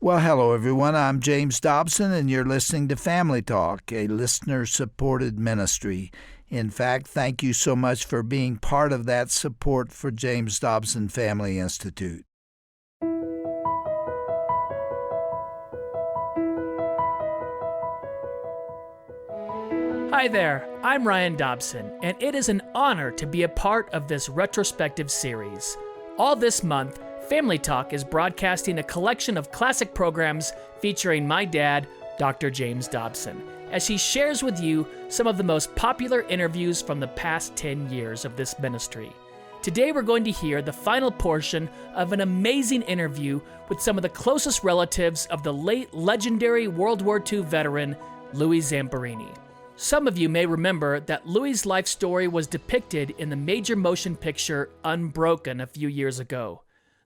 Well, hello, everyone. I'm James Dobson, and you're listening to Family Talk, a listener-supported ministry. In fact, thank you so much for being part of that support for James Dobson Family Institute. Hi there, I'm Ryan Dobson, and it is an honor to be a part of this retrospective series. All this month, Family Talk is broadcasting a collection of classic programs featuring my dad, Dr. James Dobson, as he shares with you some of the most popular interviews from the past 10 years of this ministry. Today we're going to hear the final portion of an amazing interview with some of the closest relatives of the late legendary World War II veteran, Louis Zamperini. Some of you may remember that Louis' life story was depicted in the major motion picture Unbroken a few years ago.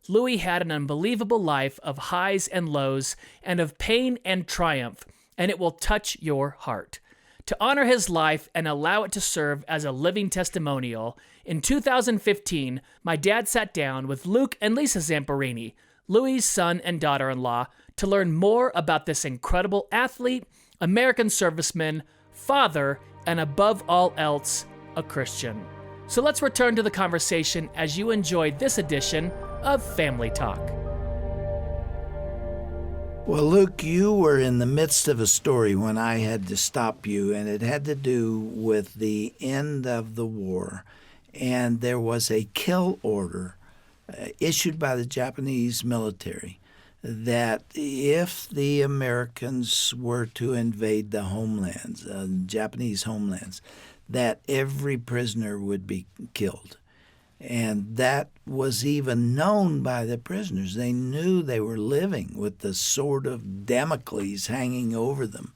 Louis had an unbelievable life of highs and lows and of pain and triumph, and it will touch your heart. To honor his life and allow it to serve as a living testimonial, in 2015, my dad sat down with Luke and Lisa Zamperini, Louis' son and daughter-in-law, to learn more about this incredible athlete, American serviceman, father, and above all else, a Christian. So let's return to the conversation as you enjoy this edition of Family Talk. Well, Luke, you were in the midst of a story when I had to stop you, and it had to do with the end of the war. And there was a kill order issued by the Japanese military that if the Americans were to invade the homelands, Japanese homelands, that every prisoner would be killed. And that was even known by the prisoners. They knew they were living with the sword of Damocles hanging over them,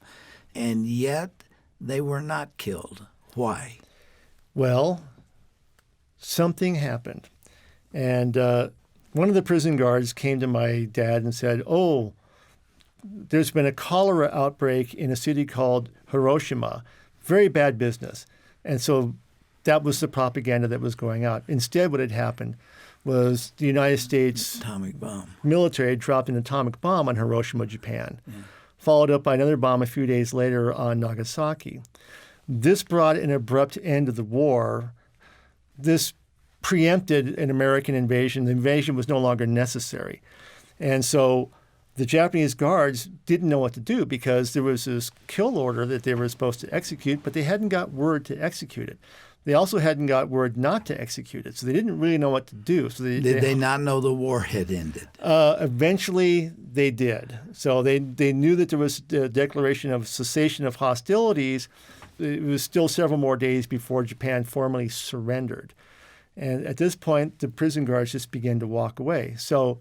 and yet they were not killed. Why? Well, something happened. And one of the prison guards came to my dad and said, there's been a cholera outbreak in a city called Hiroshima. Very bad business. And so that was the propaganda that was going out. Instead, what had happened was the United States atomic bomb military dropped an atomic bomb on Hiroshima, Japan, followed up by another bomb a few days later on Nagasaki. This brought an abrupt end to the war. This preempted an American invasion. The invasion was no longer necessary. And so the Japanese guards didn't know what to do because there was this kill order that they were supposed to execute, but they hadn't got word to execute it. They also hadn't got word not to execute it, so they didn't really know what to do. So Did they not know the war had ended? Eventually, they did. So they knew that there was a declaration of cessation of hostilities. It was still several more days before Japan formally surrendered. And at this point, the prison guards just began to walk away. So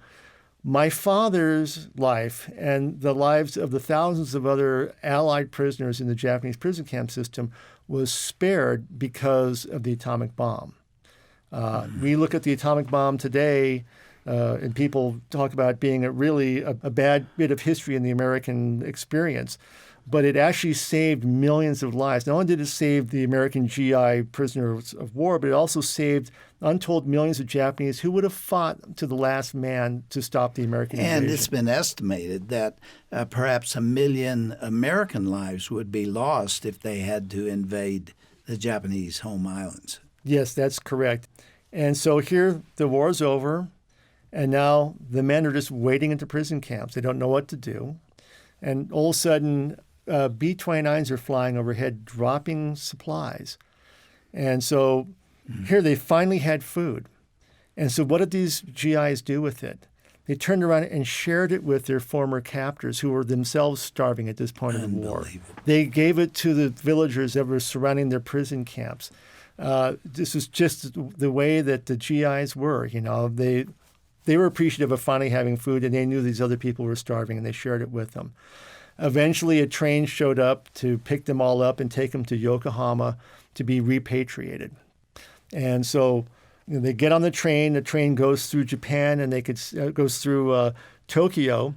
my father's life and the lives of the thousands of other Allied prisoners in the Japanese prison camp system was spared because of the atomic bomb. We look at the atomic bomb today, and people talk about it being a bad bit of history in the American experience. But it actually saved millions of lives. Not only did it save the American GI prisoners of war, but it also saved untold millions of Japanese who would have fought to the last man to stop the American invasion. And it's been estimated that perhaps 1 million American lives would be lost if they had to invade the Japanese home islands. Yes, that's correct. And so here the war is over, and now the men are just waiting at the prison camps. They don't know what to do. And all of a sudden, B-29s are flying overhead, dropping supplies. And so here they finally had food. And so what did these GIs do with it? They turned around and shared it with their former captors who were themselves starving at this point in the war. They gave it to the villagers that were surrounding their prison camps. This was just the way that the GIs were. They were appreciative of finally having food, and they knew these other people were starving, and they shared it with them. Eventually, a train showed up to pick them all up and take them to Yokohama to be repatriated. And so they get on the train goes through Japan, and goes through Tokyo,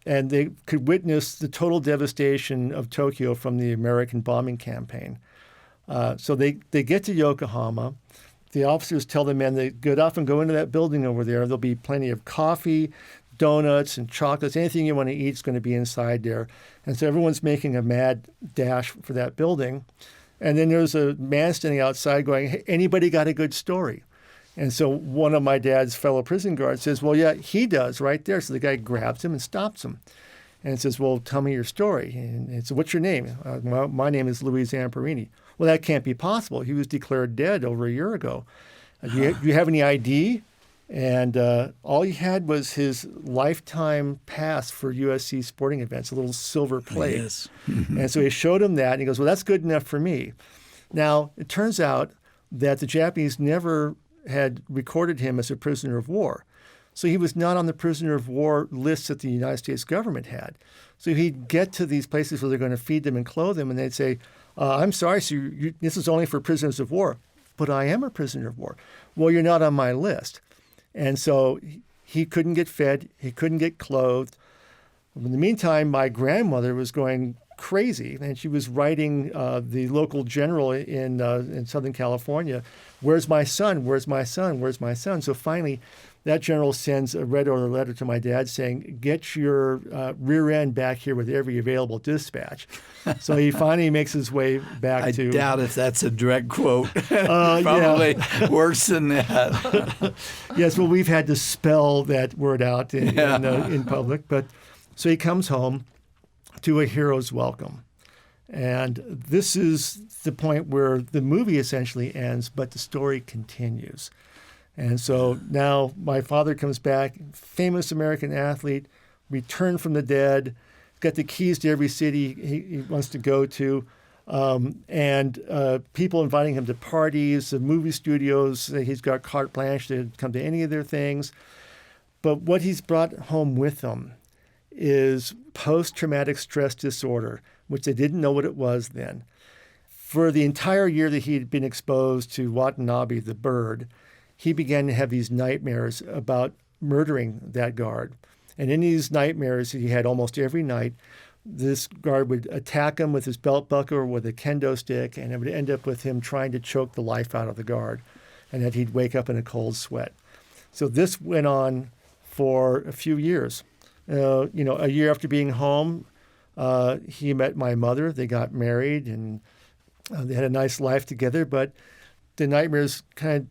and they could witness the total devastation of Tokyo from the American bombing campaign. So they get to Yokohama. The officers tell the men they get off and go into that building over there. There'll be plenty of coffee, donuts and chocolates, anything you want to eat is going to be inside there. And so everyone's making a mad dash for that building. And then there's a man standing outside going, "Hey, anybody got a good story?" And so one of my dad's fellow prison guards says, "Well, yeah, he does right there." So the guy grabs him and stops him and says, "Well, tell me your story." And so, "What's your name?" "Well, my name is Louis Zamperini." "Well, that can't be possible. He was declared dead over a year ago. Do you have any ID?" And all he had was his lifetime pass for USC sporting events, a little silver plate. Yes. And so he showed him that, and he goes, "Well, that's good enough for me." Now, it turns out that the Japanese never had recorded him as a prisoner of war. So he was not on the prisoner of war list that the United States government had. So he'd get to these places where they're going to feed them and clothe them, and they'd say, "I'm sorry, so this is only for prisoners of war." "But I am a prisoner of war." "Well, you're not on my list." And so he couldn't get fed, he couldn't get clothed. In the meantime, my grandmother was going crazy, and she was writing the local general in Southern California, "Where's my son? Where's my son? Where's my son?" So finally, that general sends a red order letter to my dad saying, "Get your rear end back here with every available dispatch." So he finally makes his way back I to... doubt if that's a direct quote. Probably worse than that. Yes, well, we've had to spell that word out in public. But so he comes home to a hero's welcome. And this is the point where the movie essentially ends, but the story continues. And so now my father comes back, famous American athlete, returned from the dead, got the keys to every city he wants to go to, and people inviting him to parties, the movie studios. He's got carte blanche to come to any of their things. But what he's brought home with him is post-traumatic stress disorder, which they didn't know what it was then. For the entire year that he had been exposed to Watanabe, the bird, he began to have these nightmares about murdering that guard. And in these nightmares he had almost every night, this guard would attack him with his belt buckle or with a kendo stick, and it would end up with him trying to choke the life out of the guard, and that he'd wake up in a cold sweat. So this went on for a few years. A year after being home, he met my mother. They got married, and they had a nice life together, but the nightmares kind of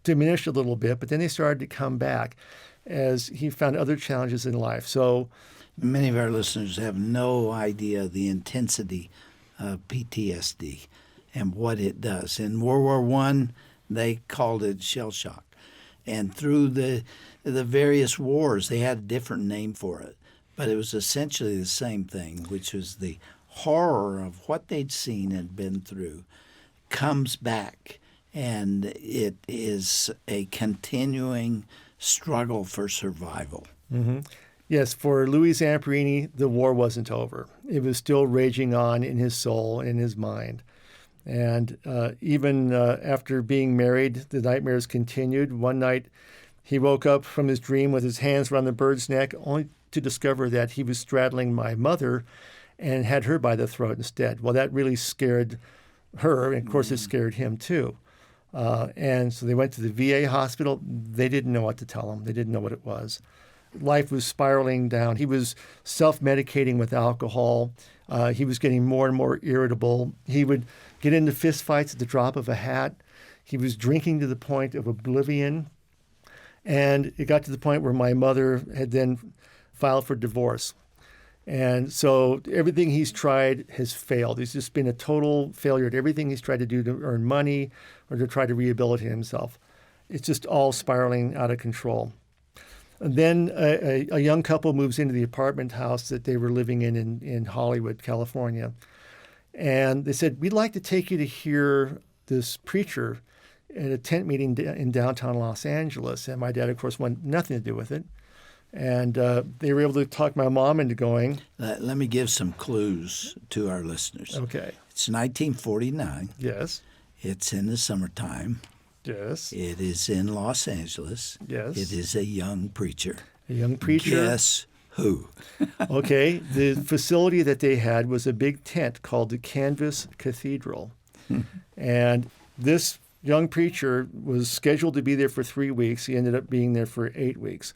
diminished a little bit, but then they started to come back as he found other challenges in life. So many of our listeners have no idea the intensity of PTSD and what it does. In World War I, they called it shell shock. And through the various wars, they had a different name for it. But it was essentially the same thing, which was the horror of what they'd seen and been through comes back. And it is a continuing struggle for survival. Mm-hmm. Yes, for Louis Zamperini, the war wasn't over. It was still raging on in his soul, in his mind. And even after being married, the nightmares continued. One night, he woke up from his dream with his hands around the bird's neck, only to discover that he was straddling my mother and had her by the throat instead. Well, that really scared her, and of course it scared him too. And so they went to the VA hospital. They didn't know what to tell him. They didn't know what it was. Life was spiraling down. He was self-medicating with alcohol. He was getting more and more irritable. He would get into fistfights at the drop of a hat. He was drinking to the point of oblivion. And it got to the point where my mother had then filed for divorce. And so everything he's tried has failed. He's just been a total failure at everything he's tried to do to earn money or to try to rehabilitate himself. It's just all spiraling out of control. And then a young couple moves into the apartment house that they were living in Hollywood, California. And they said, "We'd like to take you to hear this preacher at a tent meeting in downtown Los Angeles." And my dad, of course, wanted nothing to do with it. And they were able to talk my mom into going. Let me give some clues to our listeners. Okay. It's 1949. Yes. It's in the summertime. Yes. It is in Los Angeles. Yes. It is a young preacher. A young preacher. Guess who? Okay. The facility that they had was a big tent called the Canvas Cathedral. And this young preacher was scheduled to be there for 3 weeks. He ended up being there for 8 weeks.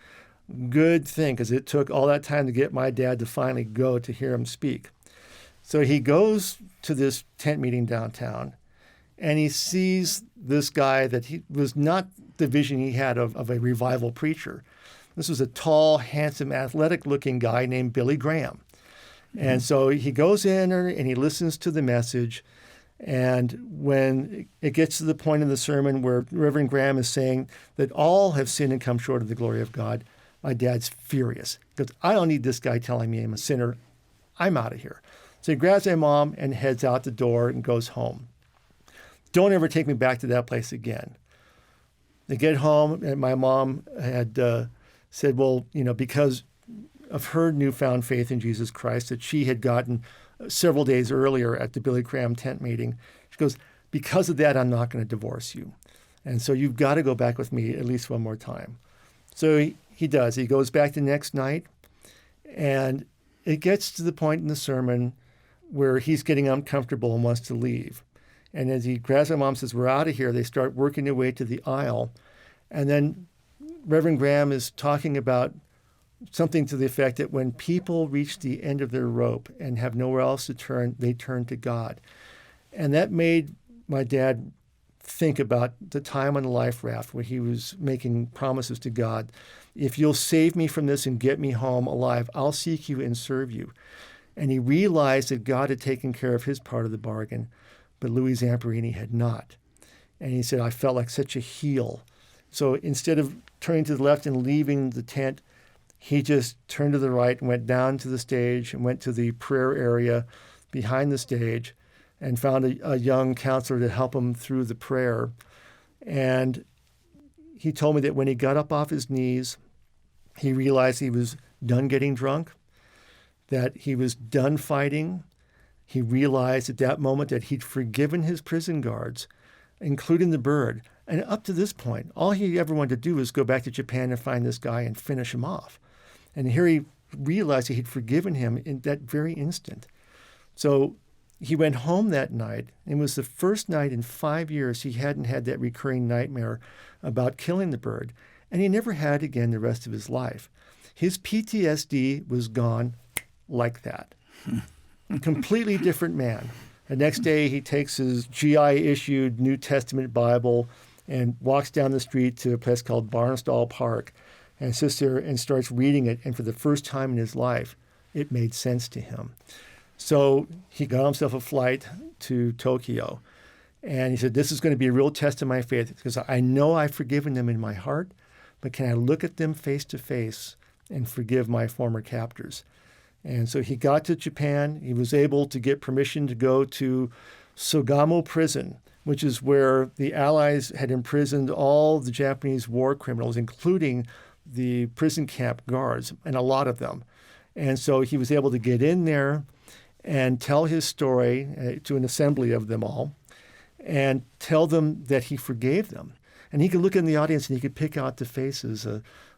good thing because it took all that time to get my dad to finally go to hear him speak. So he goes to this tent meeting downtown, and he sees this guy that he was not the vision he had of a revival preacher. This was a tall, handsome, athletic-looking guy named Billy Graham. And so he goes in and he listens to the message. And when it gets to the point in the sermon where Reverend Graham is saying that all have sinned and come short of the glory of God, my dad's furious. He goes, I don't need this guy telling me I'm a sinner. I'm out of here. So he grabs my mom and heads out the door and goes home. Don't ever take me back to that place again. They get home, and my mom had said, well, because of her newfound faith in Jesus Christ that she had gotten several days earlier at the Billy Graham tent meeting, she goes, because of that, I'm not going to divorce you. And so you've got to go back with me at least one more time. So he does. He goes back the next night, and it gets to the point in the sermon where he's getting uncomfortable and wants to leave. And as he grabs my mom and says, we're out of here, they start working their way to the aisle. And then Reverend Graham is talking about something to the effect that when people reach the end of their rope and have nowhere else to turn, they turn to God. And that made my dad think about the time on the life raft where he was making promises to God. If you'll save me from this and get me home alive, I'll seek you and serve you. And he realized that God had taken care of his part of the bargain, but Louis Zamperini had not. And he said, I felt like such a heel. So instead of turning to the left and leaving the tent, he just turned to the right and went down to the stage and went to the prayer area behind the stage and found a young counselor to help him through the prayer. And he told me that when he got up off his knees, he realized he was done getting drunk, that he was done fighting. He realized at that moment that he'd forgiven his prison guards, including the bird. And up to this point, all he ever wanted to do was go back to Japan and find this guy and finish him off. And here he realized that he'd forgiven him in that very instant. So he went home that night. It was the first night in 5 years he hadn't had that recurring nightmare about killing the bird. And he never had again the rest of his life. His PTSD was gone like that. Completely different man. The next day he takes his GI-issued New Testament Bible and walks down the street to a place called Barnstall Park and sits there and starts reading it. And for the first time in his life, it made sense to him. So he got himself a flight to Tokyo. And he said, this is going to be a real test of my faith because I know I've forgiven them in my heart, but can I look at them face to face and forgive my former captors? And so he got to Japan. He was able to get permission to go to Sugamo Prison, which is where the Allies had imprisoned all the Japanese war criminals, including the prison camp guards, and a lot of them. And so he was able to get in there and tell his story to an assembly of them all and tell them that he forgave them. And he could look in the audience and he could pick out the faces.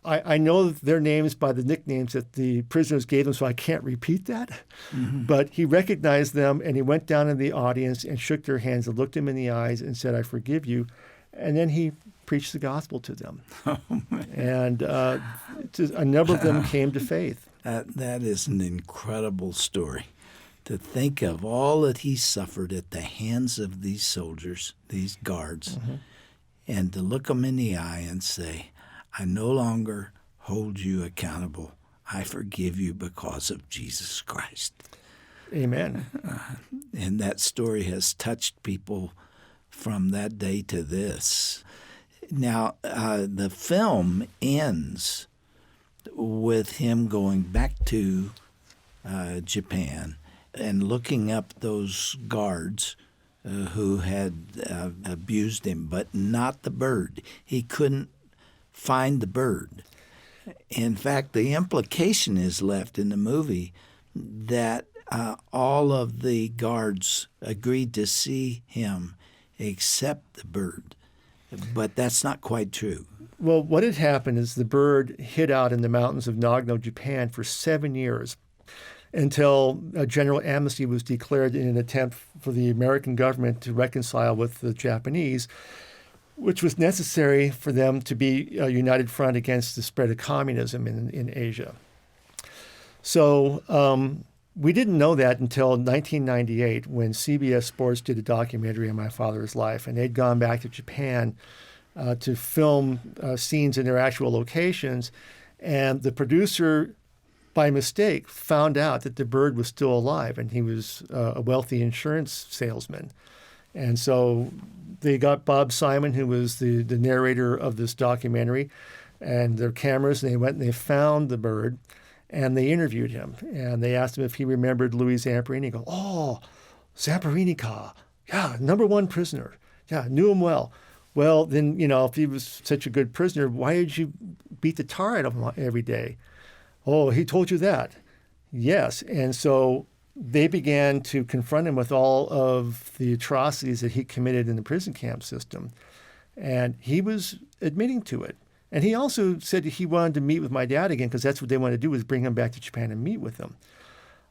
I know their names by the nicknames that the prisoners gave them, so I can't repeat that. Mm-hmm. But he recognized them, and he went down in the audience and shook their hands and looked them in the eyes and said, I forgive you. And then he preached the gospel to them. Oh, and a number of them came to faith. That is an incredible story. To think of all that he suffered at the hands of these soldiers, these guards, mm-hmm. and to look them in the eye and say, I no longer hold you accountable. I forgive you because of Jesus Christ. Amen. And that story has touched people from that day to this. Now, the film ends with him going back to Japan and looking up those guards who had abused him, but not the bird. He couldn't find the bird. In fact, the implication is left in the movie that all of the guards agreed to see him except the bird. But that's not quite true. Well, what had happened is the bird hid out in the mountains of Nagano, Japan for 7 years until a general amnesty was declared in an attempt for the American government to reconcile with the Japanese. which was necessary for them to be a united front against the spread of communism in Asia. So we didn't know that until 1998 when CBS Sports did a documentary on my father's life, and they'd gone back to Japan to film scenes in their actual locations, and the producer, by mistake, found out that the bird was still alive, and he was a wealthy insurance salesman. And so they got Bob Simon, who was the narrator of this documentary, and their cameras, and they went and they found the bird, and they interviewed him. And they asked him if he remembered Louis Zamperini. He goes, "Oh, Zamperini-ka. Yeah, #1 prisoner. Yeah, knew him well." Well, then, if he was such a good prisoner, why did you beat the tar out of him every day? "Oh, he told you that." Yes. And so they began to confront him with all of the atrocities that he committed in the prison camp system. And he was admitting to it. And he also said he wanted to meet with my dad again because that's what they wanted to do, was bring him back to Japan and meet with him.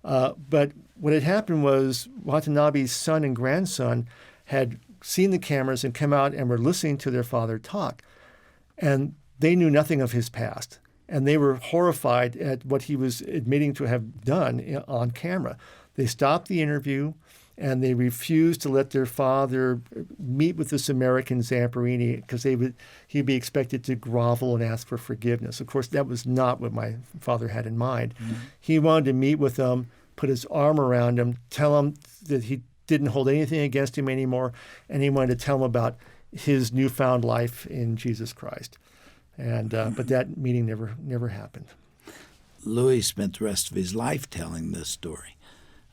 But what had happened was Watanabe's son and grandson had seen the cameras and come out and were listening to their father talk. And they knew nothing of his past. And they were horrified at what he was admitting to have done on camera. They stopped the interview, and they refused to let their father meet with this American Zamperini because he'd be expected to grovel and ask for forgiveness. Of course, that was not what my father had in mind. Mm-hmm. He wanted to meet with them, put his arm around him, tell him that he didn't hold anything against him anymore, and he wanted to tell him about his newfound life in Jesus Christ. And but that meeting never happened. Louis spent the rest of his life telling this story,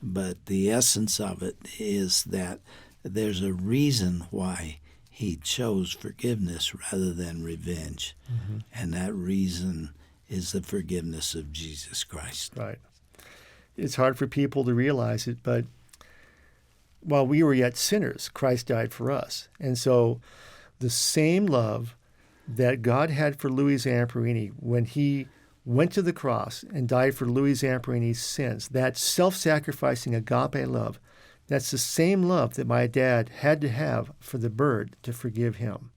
but the essence of it is that there's a reason why he chose forgiveness rather than revenge, mm-hmm. and that reason is the forgiveness of Jesus Christ. Right. It's hard for people to realize it, but while we were yet sinners, Christ died for us. And so the same love that God had for Louis Zamperini when he went to the cross and died for Louis Zamperini's sins, that self-sacrificing agape love, that's the same love that my dad had to have for the bird to forgive him.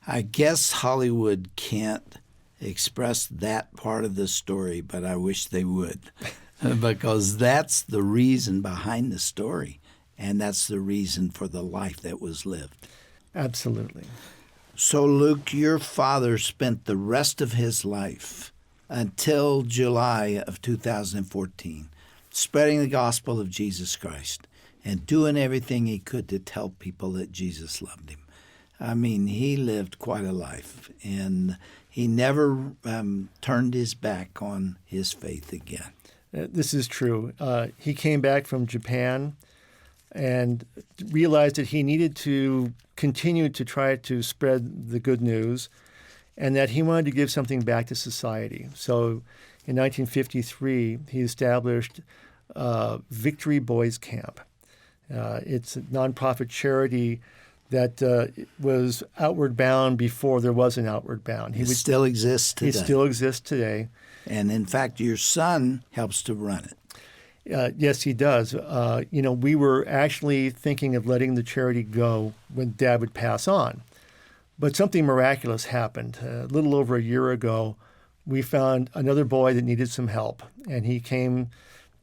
I guess Hollywood can't express that part of the story, but I wish they would, because that's the reason behind the story, and that's the reason for the life that was lived. Absolutely. So, Luke, your father spent the rest of his life until July of 2014 spreading the gospel of Jesus Christ and doing everything he could to tell people that Jesus loved him. I mean, he lived quite a life, and he never turned his back on his faith again. This is true. He came back from Japan and realized that he needed to continue to try to spread the good news and that he wanted to give something back to society. So in 1953, he established Victory Boys Camp. It's a nonprofit charity that was outward bound before there was an outward bound. It still exists today. It still exists today. And in fact, your son helps to run it. Yes, he does. We were actually thinking of letting the charity go when Dad would pass on. But something miraculous happened. A little over a year ago, we found another boy that needed some help. And he came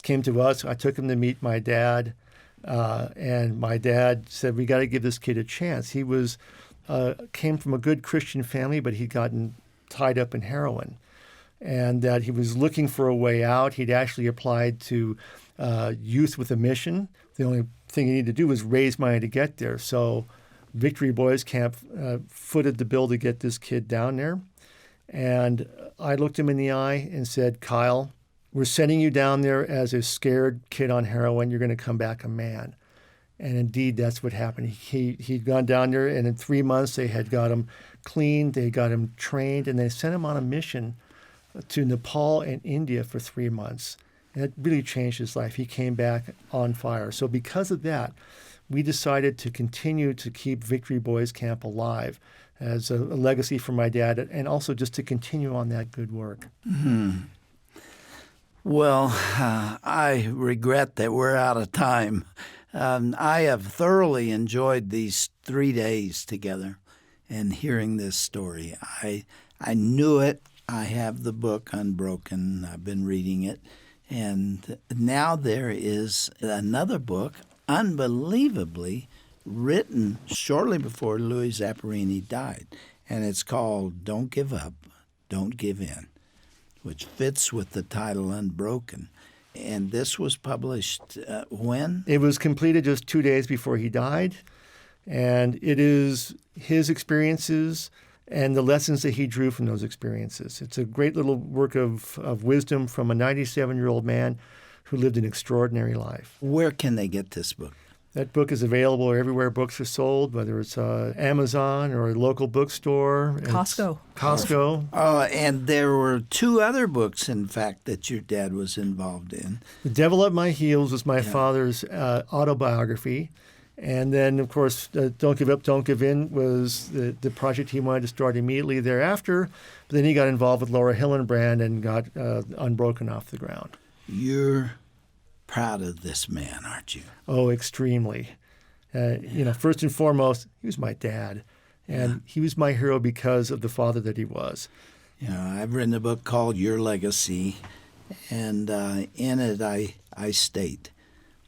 to us. I took him to meet my dad. And my dad said, "We got to give this kid a chance." He came from a good Christian family, but he'd gotten tied up in heroin. And that he was looking for a way out. He'd actually applied to Youth with a Mission. The only thing he needed to do was raise money to get there. So Victory Boys Camp footed the bill to get this kid down there. And I looked him in the eye and said, "Kyle, we're sending you down there as a scared kid on heroin. You're going to come back a man." And indeed, that's what happened. He'd gone down there, and in 3 months, they had got him cleaned, they got him trained, and they sent him on a mission to Nepal and India for 3 months. And it really changed his life. He came back on fire. So because of that, we decided to continue to keep Victory Boys Camp alive as a legacy for my dad, and also just to continue on that good work. Mm-hmm. Well, I regret that we're out of time. I have thoroughly enjoyed these 3 days together, and hearing this story. I knew it. I have the book Unbroken. I've been reading it. And now there is another book, unbelievably written shortly before Louis Zamperini died. And it's called Don't Give Up, Don't Give In, which fits with the title Unbroken. And this was published when? It was completed just 2 days before he died. And it is his experiences and the lessons that he drew from those experiences. It's a great little work of wisdom from a 97-year-old man who lived an extraordinary life. Where can they get this book? That book is available everywhere books are sold, whether it's Amazon or a local bookstore. Costco. Oh, and there were 2 other books, in fact, that your dad was involved in. The Devil at My Heels was my father's autobiography. And then, of course, Don't Give Up, Don't Give In was the project he wanted to start immediately thereafter. But then he got involved with Laura Hillenbrand and got Unbroken off the ground. You're proud of this man, aren't you? Oh, extremely. First and foremost, he was my dad. And he was my hero because of the father that he was. I've written a book called Your Legacy. And in it, I state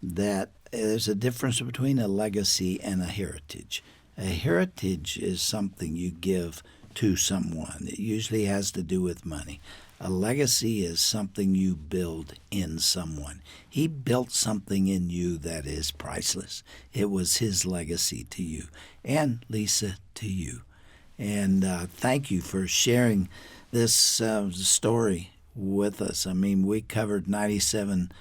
that there's a difference between a legacy and a heritage. A heritage is something you give to someone. It usually has to do with money. A legacy is something you build in someone. He built something in you that is priceless. It was his legacy to you, and Lisa, to you. And thank you for sharing this story with us. I mean, we covered 97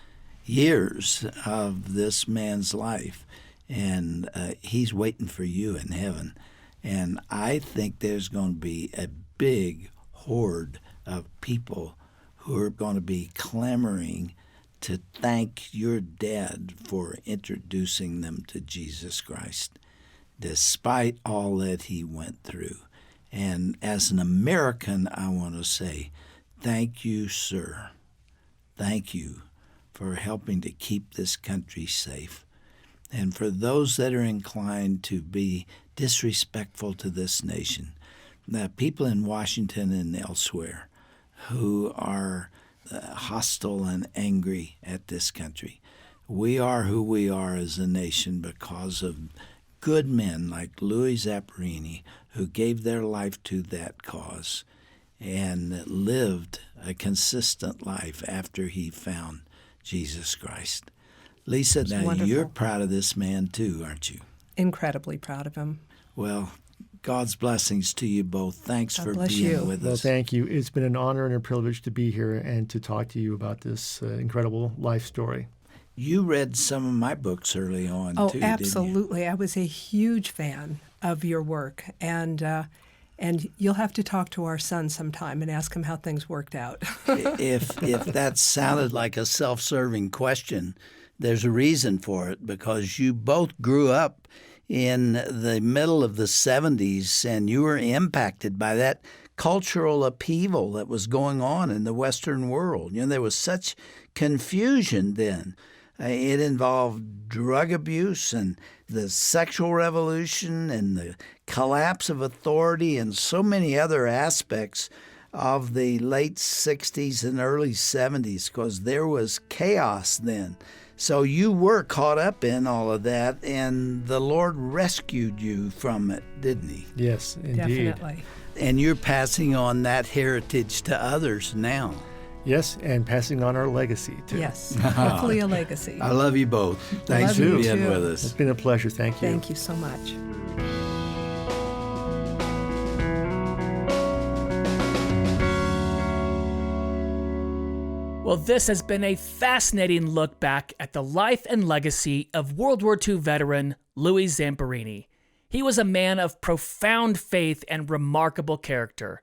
years of this man's life, and he's waiting for you in heaven. And I think there's going to be a big horde of people who are going to be clamoring to thank your dad for introducing them to Jesus Christ, despite all that he went through. And as an American, I want to say, thank you, sir. Thank you for helping to keep this country safe. And for those that are inclined to be disrespectful to this nation, the people in Washington and elsewhere who are hostile and angry at this country, we are who we are as a nation because of good men like Louis Zamperini, who gave their life to that cause and lived a consistent life after he found Jesus Christ. Lisa, It's now wonderful. you're proud of this man too, aren't you? Incredibly proud of him. Well, God's blessings to you both. Thanks God for bless being you. with Well, us. thank you. It's been an honor and a privilege to be here and to talk to you about this incredible life story. You read some of my books early on Oh, too, didn't you? absolutely. I was a huge fan of your work, and you'll have to talk to our son sometime and ask him how things worked out. If that sounded like a self-serving question, there's a reason for it, because you both grew up in the middle of the 70s and you were impacted by that cultural upheaval that was going on in the Western world. There was such confusion then. It involved drug abuse and the sexual revolution and the collapse of authority and so many other aspects of the late 60s and early 70s, because there was chaos then. So you were caught up in all of that, and the Lord rescued you from it, didn't he? Yes, indeed. Definitely. And you're passing on that heritage to others now. Yes, and passing on our legacy, too. Yes, hopefully a legacy. I love you both. Thanks Love for you being too. with It's us. been a pleasure. Thank you. Thank you so much. Well, this has been a fascinating look back at the life and legacy of World War II veteran Louis Zamperini. He was a man of profound faith and remarkable character.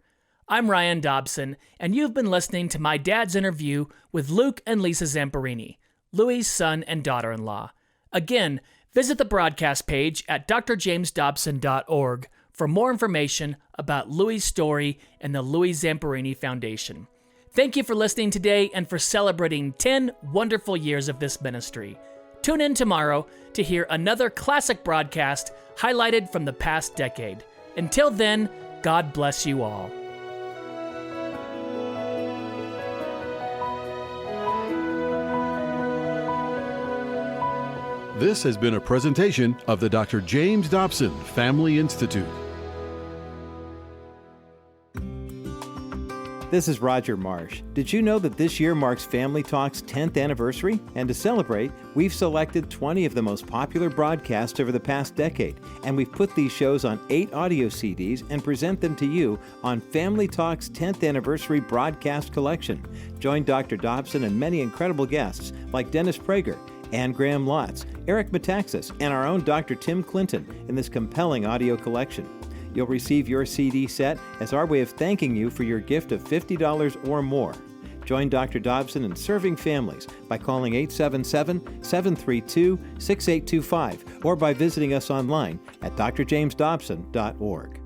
I'm Ryan Dobson, and you've been listening to my dad's interview with Luke and Lisa Zamperini, Louis' son and daughter-in-law. Again, visit the broadcast page at drjamesdobson.org for more information about Louis' story and the Louis Zamperini Foundation. Thank you for listening today and for celebrating 10 wonderful years of this ministry. Tune in tomorrow to hear another classic broadcast highlighted from the past decade. Until then, God bless you all. This has been a presentation of the Dr. James Dobson Family Institute. This is Roger Marsh. Did you know that this year marks Family Talk's 10th anniversary? And to celebrate, we've selected 20 of the most popular broadcasts over the past decade, and we've put these shows on 8 audio CDs and present them to you on Family Talk's 10th anniversary broadcast collection. Join Dr. Dobson and many incredible guests like Dennis Prager, Anne Graham Lotz, Eric Metaxas, and our own Dr. Tim Clinton in this compelling audio collection. You'll receive your CD set as our way of thanking you for your gift of $50 or more. Join Dr. Dobson in serving families by calling 877-732-6825 or by visiting us online at drjamesdobson.org.